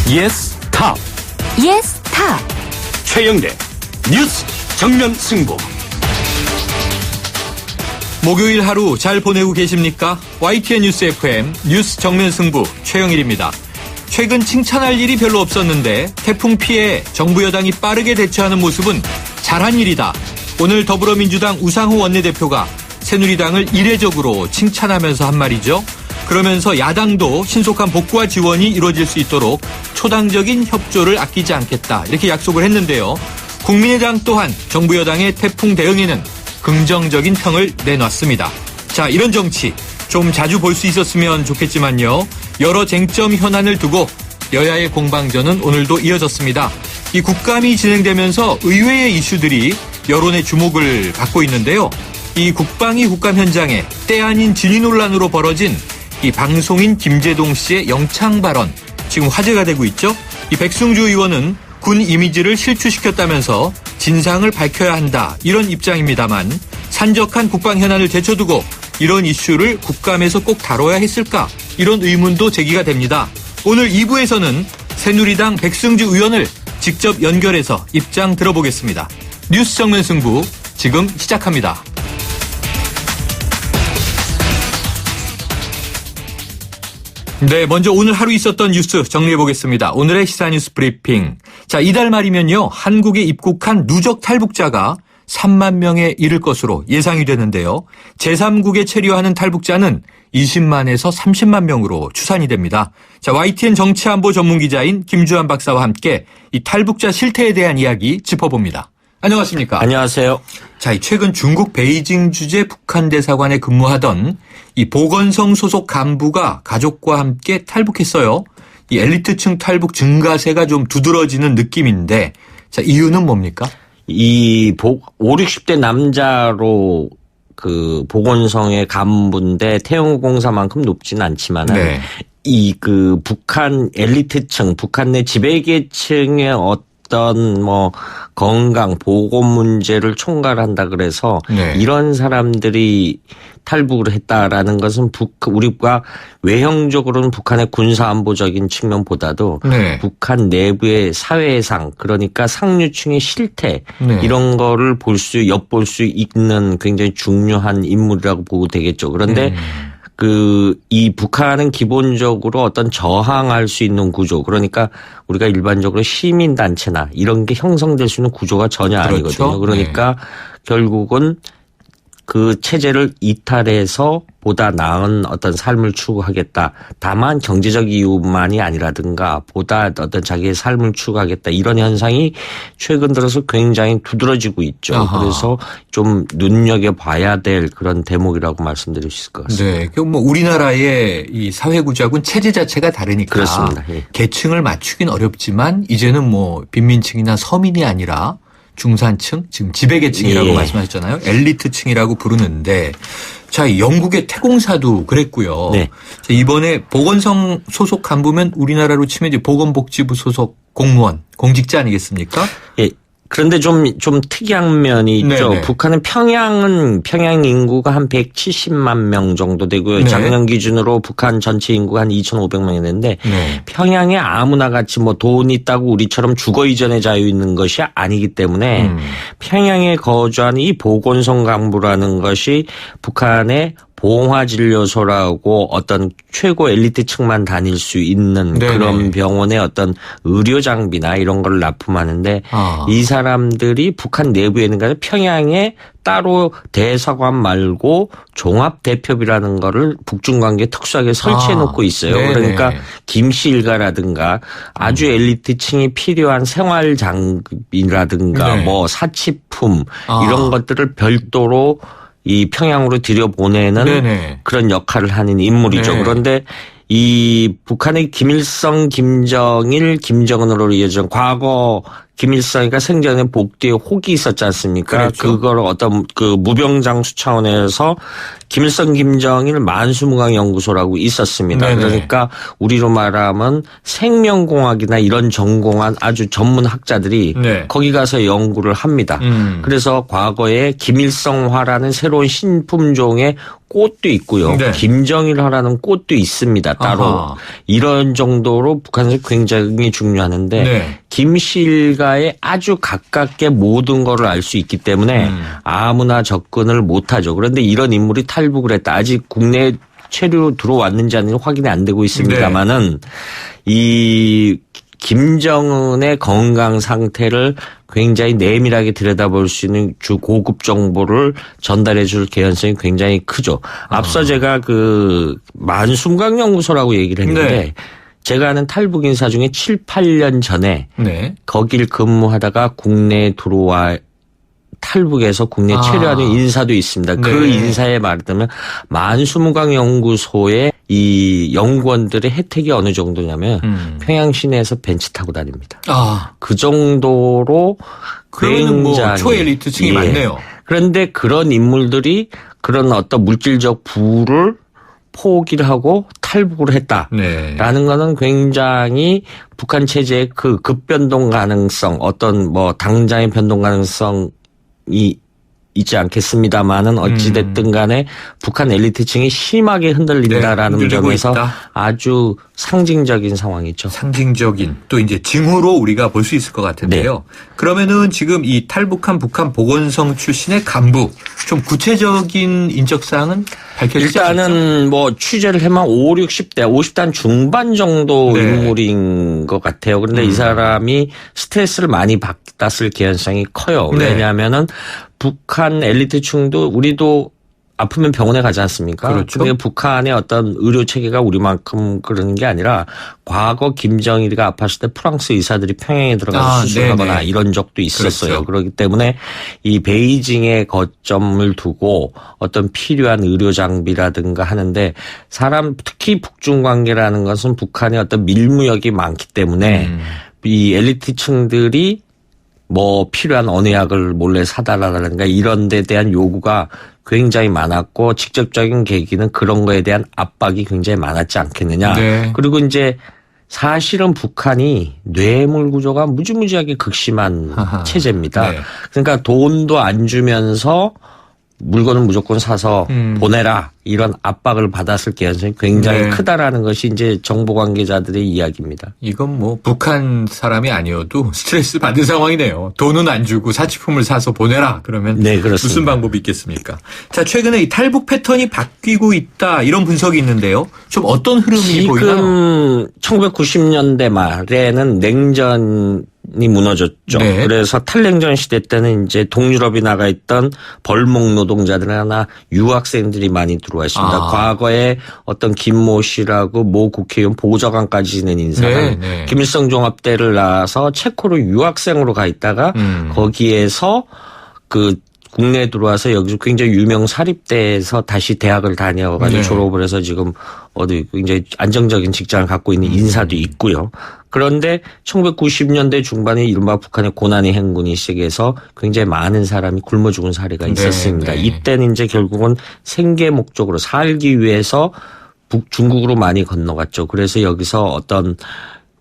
예스 탑. 예스 탑. 최영대 뉴스 정면 승부. 목요일 하루 잘 보내고 계십니까? YTN 뉴스 FM 뉴스 정면 승부 최영일입니다. 최근 칭찬할 일이 별로 없었는데 태풍 피해 정부 여당이 빠르게 대처하는 모습은 잘한 일이다. 오늘 더불어민주당 우상호 원내대표가 새누리당을 이례적으로 칭찬하면서 한 말이죠. 그러면서 야당도 신속한 복구와 지원이 이루어질 수 있도록 초당적인 협조를 아끼지 않겠다. 이렇게 약속을 했는데요. 국민의당 또한 정부 여당의 태풍 대응에는 긍정적인 평을 내놨습니다. 자, 이런 정치 좀 자주 볼 수 있었으면 좋겠지만요. 여러 쟁점 현안을 두고 여야의 공방전은 오늘도 이어졌습니다. 이 국감이 진행되면서 의외의 이슈들이 여론의 주목을 받고 있는데요. 이 국방위 국감 현장에 때 아닌 진위 논란으로 벌어진 이 방송인 김제동 씨의 영창 발언 지금 화제가 되고 있죠. 이 백승주 의원은 군 이미지를 실추시켰다면서 진상을 밝혀야 한다 이런 입장입니다만 산적한 국방 현안을 제쳐두고 이런 이슈를 국감에서 꼭 다뤄야 했을까 이런 의문도 제기가 됩니다. 오늘 2부에서는 새누리당 백승주 의원을 직접 연결해서 입장 들어보겠습니다. 뉴스 정면 승부 지금 시작합니다. 네, 먼저 오늘 하루 있었던 뉴스 정리해보겠습니다. 오늘의 시사뉴스 브리핑. 자, 이달 말이면요. 한국에 입국한 누적 탈북자가 3만 명에 이를 것으로 예상이 되는데요. 제3국에 체류하는 탈북자는 20만에서 30만 명으로 추산이 됩니다. 자, YTN 정치안보 전문기자인 김주환 박사와 함께 이 탈북자 실태에 대한 이야기 짚어봅니다. 안녕하십니까? 안녕하세요. 자, 최근 중국 베이징 주재 북한 대사관에 근무하던 이 보건성 소속 간부가 가족과 함께 탈북했어요. 이 엘리트층 탈북 증가세가 좀 두드러지는 느낌인데, 자, 이유는 뭡니까? 이 5, 60대 남자로 그 보건성의 간부인데 태용공사만큼 높지는 않지만은 네. 이 그 북한 엘리트층, 북한 내 지배계층의 어떤 뭐 건강 보건 문제를 총괄한다 그래서 네. 이런 사람들이 탈북을 했다라는 것은 우리가 외형적으로는 북한의 군사안보적인 측면보다도 네. 북한 내부의 사회상 그러니까 상류층의 실태 네. 이런 거를 엿볼 수 있는 굉장히 중요한 인물이라고 보고 되겠죠. 그런데 이 북한은 기본적으로 어떤 저항할 수 있는 구조, 그러니까 우리가 일반적으로 시민단체나 이런 게 형성될 수 있는 구조가 전혀 그렇죠. 아니거든요. 그러니까 결국은 그 체제를 이탈해서 보다 나은 어떤 삶을 추구하겠다. 다만 경제적 이유만이 아니라든가 보다 어떤 자기의 삶을 추구하겠다. 이런 현상이 최근 들어서 굉장히 두드러지고 있죠. 아하. 그래서 좀 눈여겨봐야 될 그런 대목이라고 말씀드릴 수 있을 것 같습니다. 네, 뭐 우리나라의 이 사회 구조하고는 체제 자체가 다르니까 그렇습니다. 예. 계층을 맞추긴 어렵지만 이제는 뭐 빈민층이나 서민이 아니라 중산층, 지금 지배계층이라고 예. 말씀하셨잖아요. 엘리트층이라고 부르는데, 자, 영국의 태공사도 그랬고요. 네. 자, 이번에 보건성 소속 간부면 우리나라로 치면 이제 보건복지부 소속 공무원, 공직자 아니겠습니까? 예. 그런데 좀 특이한 면이 있죠. 네네. 북한은 평양 인구가 한 170만 명 정도 되고요. 네. 작년 기준으로 북한 전체 인구가 한 2,500명이 되는데 네. 평양에 아무나 같이 뭐 돈 있다고 우리처럼 주거 이전의 자유 있는 것이 아니기 때문에 평양에 거주하는 이 보건성 간부라는 것이 북한의 봉화진료소라고 어떤 최고 엘리트층만 다닐 수 있는 네네. 그런 병원의 어떤 의료 장비나 이런 걸 납품하는데 이 사람들이 북한 내부에 있는 게 아니라 평양에 따로 대사관 말고 종합대표비라는 거를 북중관계에 특수하게 설치해 놓고 있어요. 네네. 그러니까 김씨 일가라든가 아주 엘리트층이 필요한 생활장비라든가 네. 뭐 사치품 이런 것들을 별도로 이 평양으로 들여보내는 네네. 그런 역할을 하는 인물이죠. 네. 그런데 이 북한의 김일성, 김정일, 김정은으로 이어진 과거 김일성이가 생전에 복뒤에 혹이 있었지 않습니까? 그렇죠. 그걸 어떤 그 무병장수 차원에서 김일성, 김정일 만수무강연구소라고 있었습니다. 네네. 그러니까 우리로 말하면 생명공학이나 이런 전공한 아주 전문 학자들이 네. 거기 가서 연구를 합니다. 그래서 과거에 김일성화라는 새로운 신품종의 꽃도 있고요. 네. 김정일화라는 꽃도 있습니다. 따로. 아하. 이런 정도로 북한에서 굉장히 중요하는데 네. 김씨 일가에 아주 가깝게 모든 것을 알 수 있기 때문에 아무나 접근을 못하죠. 그런데 이런 인물이 탈북을 했다. 아직 국내에 체류 들어왔는지 아닌지 확인이 안 되고 있습니다만은 이 김정은의 건강 상태를 굉장히 내밀하게 들여다볼 수 있는 주 고급 정보를 전달해 줄 개연성이 굉장히 크죠. 앞서 제가 그 만수무강연구소라고 얘기를 했는데 네. 제가 아는 탈북 인사 중에 7, 8년 전에 네. 거길 근무하다가 국내에 들어와 탈북해서 국내에 체류하는 인사도 있습니다. 그 네. 인사에 말하자면 만수무강연구소의 이 연구원들의 혜택이 어느 정도냐면 평양 시내에서 벤치 타고 다닙니다. 아, 그 정도로 그러면 뭐 굉장히 초엘리트층이 많네요. 그런데 그런 인물들이 그런 어떤 물질적 부를 포기를 하고 탈북을 했다라는 네. 거는 굉장히 북한 체제의 그 급변동 가능성 어떤 뭐 당장의 변동 가능성이 있지 않겠습니다만은 어찌됐든 간에 북한 엘리트층이 심하게 흔들린다라는 네, 흔들리고 점에서 있다. 아주 상징적인 상황이죠. 상징적인 또 이제 징후로 우리가 볼 수 있을 것 같은데요. 그러면은 지금 이 탈북한 북한 보건성 출신의 간부 좀 구체적인 인적 사항은 밝혀지지 않았죠? 일단은 뭐 취재를 해만 5, 60대, 50대 중반 정도 네. 인물인 것 같아요. 그런데 이 사람이 스트레스를 많이 받았을 개연성이 커요. 네. 왜냐하면은 북한 엘리트층도 우리도 아프면 병원에 가지 않습니까? 그렇죠. 근데 북한의 어떤 의료 체계가 우리만큼 그러는 게 아니라 과거 김정일이가 아팠을 때 프랑스 의사들이 평양에 들어가서 수술하거나 네네. 이런 적도 있었어요. 그렇죠. 그렇기 때문에 이 베이징에 거점을 두고 어떤 필요한 의료 장비라든가 하는데 사람 특히 북중 관계라는 것은 북한의 어떤 밀무역이 많기 때문에 이 엘리트층들이 뭐 필요한 언어약을 몰래 사달라든가 이런 데 대한 요구가 굉장히 많았고 직접적인 계기는 그런 거에 대한 압박이 굉장히 많았지 않겠느냐. 네. 그리고 이제 사실은 북한이 뇌물 구조가 무지무지하게 극심한 아하. 체제입니다. 네. 그러니까 돈도 안 주면서 물건은 무조건 사서 보내라 이런 압박을 받았을 개연성이 굉장히 네. 크다라는 것이 이제 정보 관계자들의 이야기입니다. 이건 뭐 북한 사람이 아니어도 스트레스 받은 상황이네요. 돈은 안 주고 사치품을 사서 보내라. 그러면 네, 그렇습니다. 무슨 방법이 있겠습니까? 자, 최근에 이 탈북 패턴이 바뀌고 있다 이런 분석이 있는데요. 좀 어떤 흐름이 보이나요? 지금 1990년대 말에는 냉전이 무너졌죠. 네. 그래서 탈냉전 시대 때는 이제 동유럽이 나가 있던 벌목 노동자들이나 유학생들이 많이 들어와 있습니다. 과거에 어떤 김모 씨라고 모 국회의원 보좌관까지 지낸 인사는 네. 김일성 종합 때를 나와서 체코로 유학생으로 가 있다가 거기에서 그 국내에 들어와서 여기서 굉장히 유명 사립대에서 다시 대학을 다녀가지고 네. 졸업을 해서 지금 어디 굉장히 안정적인 직장을 갖고 있는 인사도 있고요. 그런데 1990년대 중반에 이른바 북한의 고난의 행군이 시작해서 굉장히 많은 사람이 굶어 죽은 사례가 있었습니다. 네. 이때는 이제 결국은 생계 목적으로 살기 위해서 중국으로 많이 건너갔죠. 그래서 여기서 어떤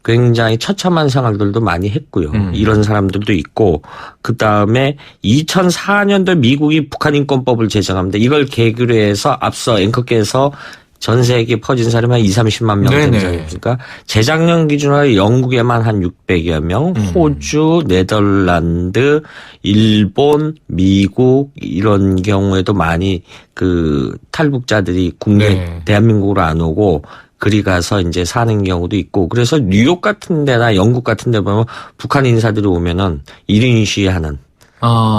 굉장히 처참한 생활들도 많이 했고요. 이런 사람들도 있고 그다음에 2004년도에 미국이 북한인권법을 제정합니다. 이걸 계기로 해서 앞서 앵커께서 전 세계에 퍼진 사람이 한 20-30만 명 되는 사람이니까 재작년 기준으로 영국에만 한 600여 명, 호주, 네덜란드, 일본, 미국 이런 경우에도 많이 그 탈북자들이 국내 대한민국으로 안 오고 그리 가서 이제 사는 경우도 있고 그래서 뉴욕 같은 데나 영국 같은 데 보면 북한 인사들이 오면은 1인 시위하는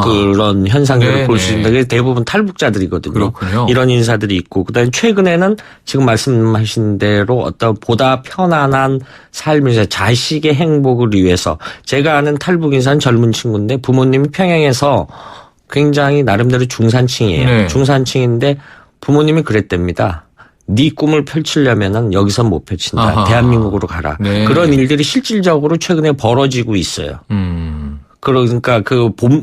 그런 현상들을 볼 수 있는데 그게 대부분 탈북자들이거든요. 그렇군요. 이런 인사들이 있고 그다음에 최근에는 지금 말씀하신 대로 어떤 보다 편안한 삶을 자식의 행복을 위해서 제가 아는 탈북 인사는 젊은 친구인데 부모님이 평양에서 굉장히 나름대로 중산층이에요. 네. 중산층인데 부모님이 그랬답니다. 네 꿈을 펼치려면은 여기서 못 펼친다. 아하. 대한민국으로 가라. 네. 그런 일들이 실질적으로 최근에 벌어지고 있어요. 그러니까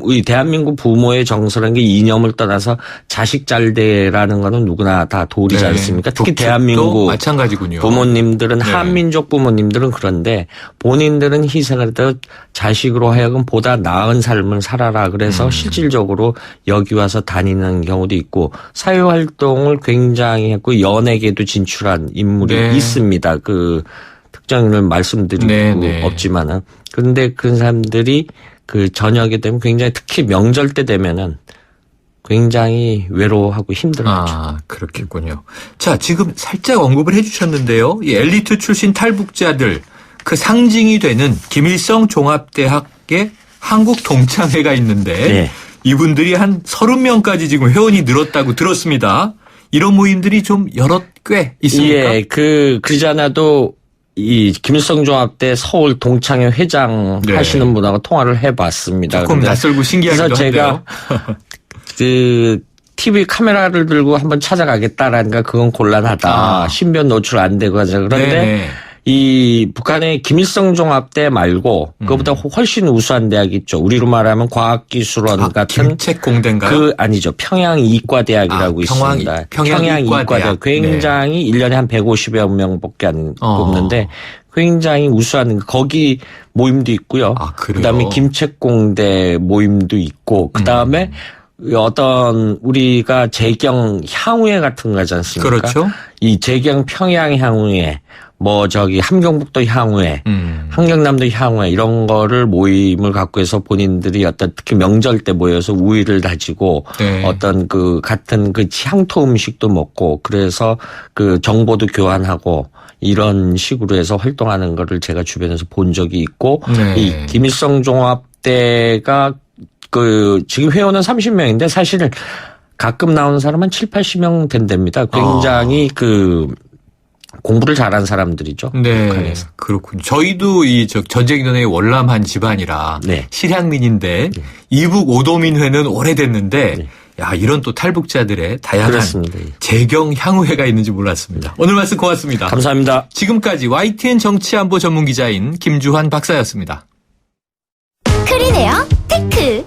이 대한민국 부모의 정서라는 게 이념을 떠나서 자식 잘되라는 거는 누구나 다 도리지 네. 않습니까? 특히 독촉도 대한민국 마찬가지군요. 부모님들은 네. 한민족 부모님들은 그런데 본인들은 희생을 해도 자식으로 하여금 보다 나은 삶을 살아라. 그래서 실질적으로 여기 와서 다니는 경우도 있고 사회활동을 굉장히 했고 연예계도 진출한 인물이 네. 있습니다. 그 특정인을 말씀드리고 네. 없지만은. 그런데 그런 사람들이 그 저녁에 되면 굉장히 특히 명절 때 되면은 굉장히 외로워하고 힘들어하죠. 아, 그렇겠군요. 자, 지금 살짝 언급을 해주셨는데요. 이 엘리트 출신 탈북자들 그 상징이 되는 김일성 종합대학의 한국 동창회가 있는데 네. 이분들이 한 30명까지 지금 회원이 늘었다고 들었습니다. 이런 모임들이 좀 여러 꽤 있습니까? 예, 그러지 않아도 이 김일성 종합대 서울 동창회 회장 네. 하시는 분하고 통화를 해봤습니다. 조금 낯설고 신기하기도 그래서 제가 한데요. 그 TV 카메라를 들고 한번 찾아가겠다라니까 그건 곤란하다. 신변 노출 안 되고 하자. 그런데 네네. 이 북한의 김일성 종합대 말고 그거보다 훨씬 우수한 대학이 있죠. 우리로 말하면 과학기술원 같은 김책공대인가요? 아니죠. 평양이과대학이라고 있습니다. 평양이과대학. 굉장히 1년에 한 150여 명밖에 안 뽑는데 굉장히 우수한 거기 모임도 있고요. 아, 그래요? 그다음에 김책공대 모임도 있고 그다음에 어떤 우리가 재경 향후회 같은 거 하지 않습니까? 그렇죠. 이 재경 평양 향후회 함경북도 향후회, 함경남도 향후회 이런 거를 모임을 갖고 해서 본인들이 어떤 특히 명절 때 모여서 우위를 다지고 네. 어떤 그 같은 그 향토 음식도 먹고 그래서 그 정보도 교환하고 이런 식으로 해서 활동하는 거를 제가 주변에서 본 적이 있고 네. 이 김일성 종합대가 지금 회원은 30명인데 사실 가끔 나오는 사람은 7, 80명 된답니다. 굉장히 공부를 잘한 사람들이죠. 네. 북한에서. 그렇군요. 저희도 전쟁 전에 월남한 집안이라 네. 실향민인데 이북 오도민회는 오래됐는데 야, 이런 또 탈북자들의 다양한 그렇습니다. 재경 향후회가 있는지 몰랐습니다. 오늘 말씀 고맙습니다. 감사합니다. 지금까지 YTN 정치안보 전문기자인 김주환 박사였습니다. 크리네어 테크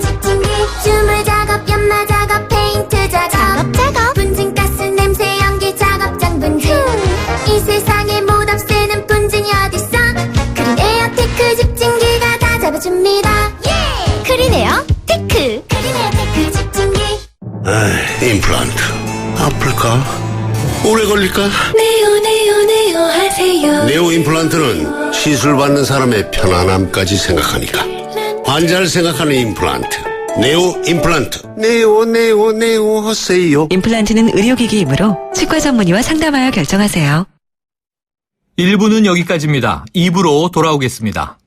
집중기 주물 작업 연마 작업 페인트 작업 분진가스 냄새 연기 작업장 분진 이 세상에 못 없애는 분진이 어딨어 크리네어 테크 집중기가 다 잡아줍니다 크리네어 테크 집중기 임플란트 아플까? 오래 걸릴까? 네오 하세요 네오 임플란트는 시술 받는 사람의 편안함까지 생각하니까 환자를 생각하는 임플란트 네오 임플란트 네오 하세요. 임플란트는 의료기기이므로 치과 전문의와 상담하여 결정하세요. 1부는 여기까지입니다. 2부로 돌아오겠습니다.